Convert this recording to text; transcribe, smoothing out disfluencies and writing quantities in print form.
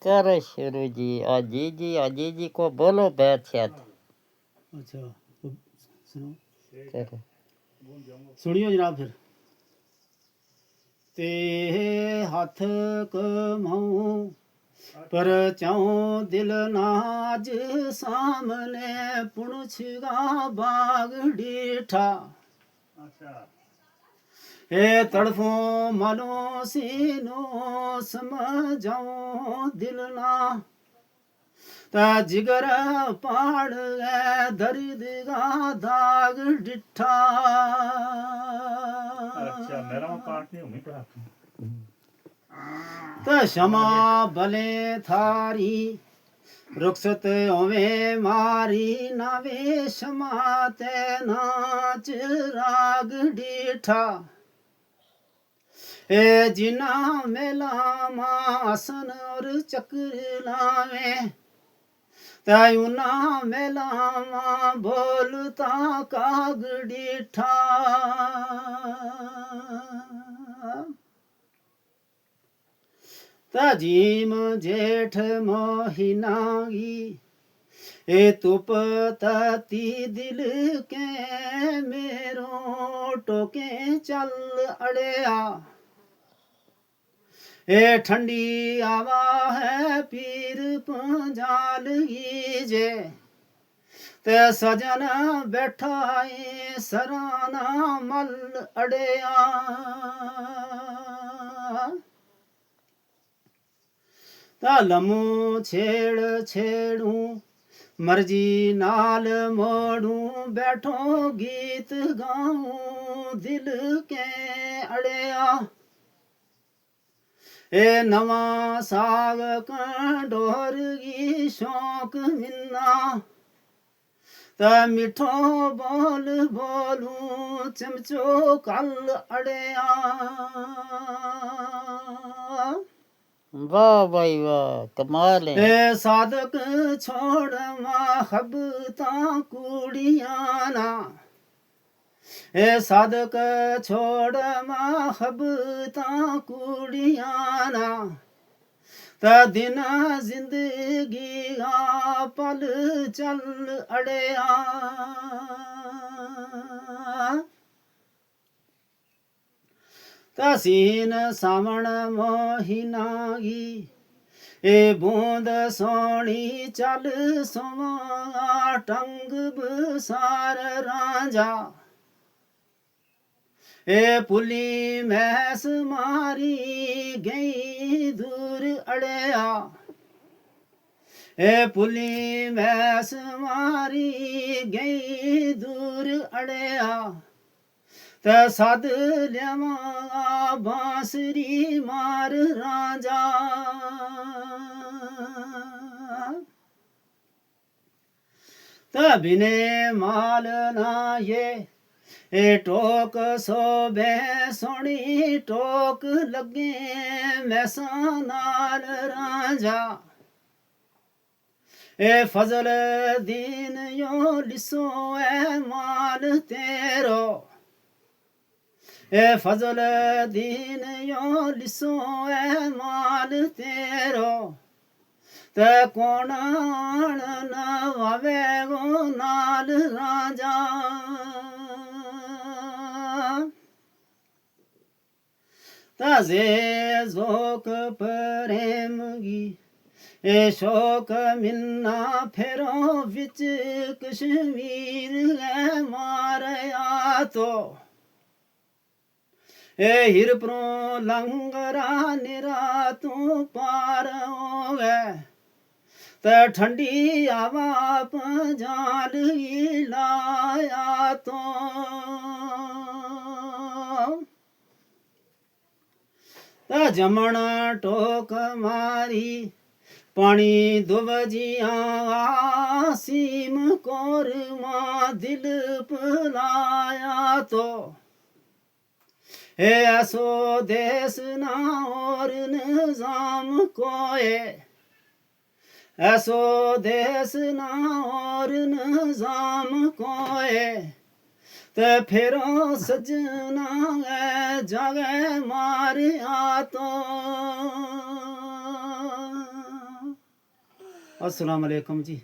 करो शुरू जी। अजी जी को बोलो बैठ साथ। अच्छा तो सुनो, करो। सुनियो जनाब फिर। ते हथ कमाऊं पर चाऊं दिल नाज सामने पुणछगा बाग डीठा। हे तड़फो मनो सीनो समझाऊं दिल ना ता जिगर पाड़ गए दर्द का दाग डिठा। अच्छा मेरा पार्ट नहीं हुई पर ता क्षमा भले थारी रुखसत होवे मारी नावे क्षमा ते नाच राग डीठा। ए जिना मेला मासन और चक्र लावे तयुना मेला मा बोलता काग डीठा। तजीम जेठ मोहिनागी ए तुप तती दिल के मेरो टोके चल अड़िया। ए ठंडी हवा है पीर पंजाल जे ते सजन बैठा है सराना मल अड़िया। लमू छेड़ छेड़ू मर्जी नाल मोड़ू बैठो गीत गाऊं दिल के अड़िया। ए नवा साग कंडोर की शौक मिन्ना त मिठो बोल बोलू चमचो कल अड़िया। वाह भाई वाह कमाल है। ए साधक छोड़ महबता कुड़ियाना ए साधक छोड़ महबता कुड़ियाना त दिन जिंदगी आ पल चल अड़िया। तसीन सावण मोहिनागी ए बूंद सोनी चल सोमा टंग बसार रांझा। ए पुली मैस मारी गई दूर अड़िया। ए पुली मैस मारी गई दूर अड़िया त सद लिया बांसुरी मार रांझा। त बिने माल ना ये ए टोक सोबे सोनी टोक लगे मैसा नाल रांझा। ए फजल दीन यो लिसो ए माल तेरो ए फजल दीन यो लिसो ए माल तेरो त कौन नवावे गो नाल रांझा। तजे जोक प्रेमगी ए शोक मिन्ना फेरो विच कश्मीर है मारया तो ए हिरपरो लंगरा निरा तू पार हो गए त ठंडी हवा पंजाल लाया तो। त जमण टोक मारी पानी दुबजिया सीम कोर मां दिल पलाया तो। हे ऐसो देश ना और निजाम कोए ऐसो देश ना और निजाम कोए ते फेरो सजना जागे मारिया तो। अस्सलाम वालेकुम जी।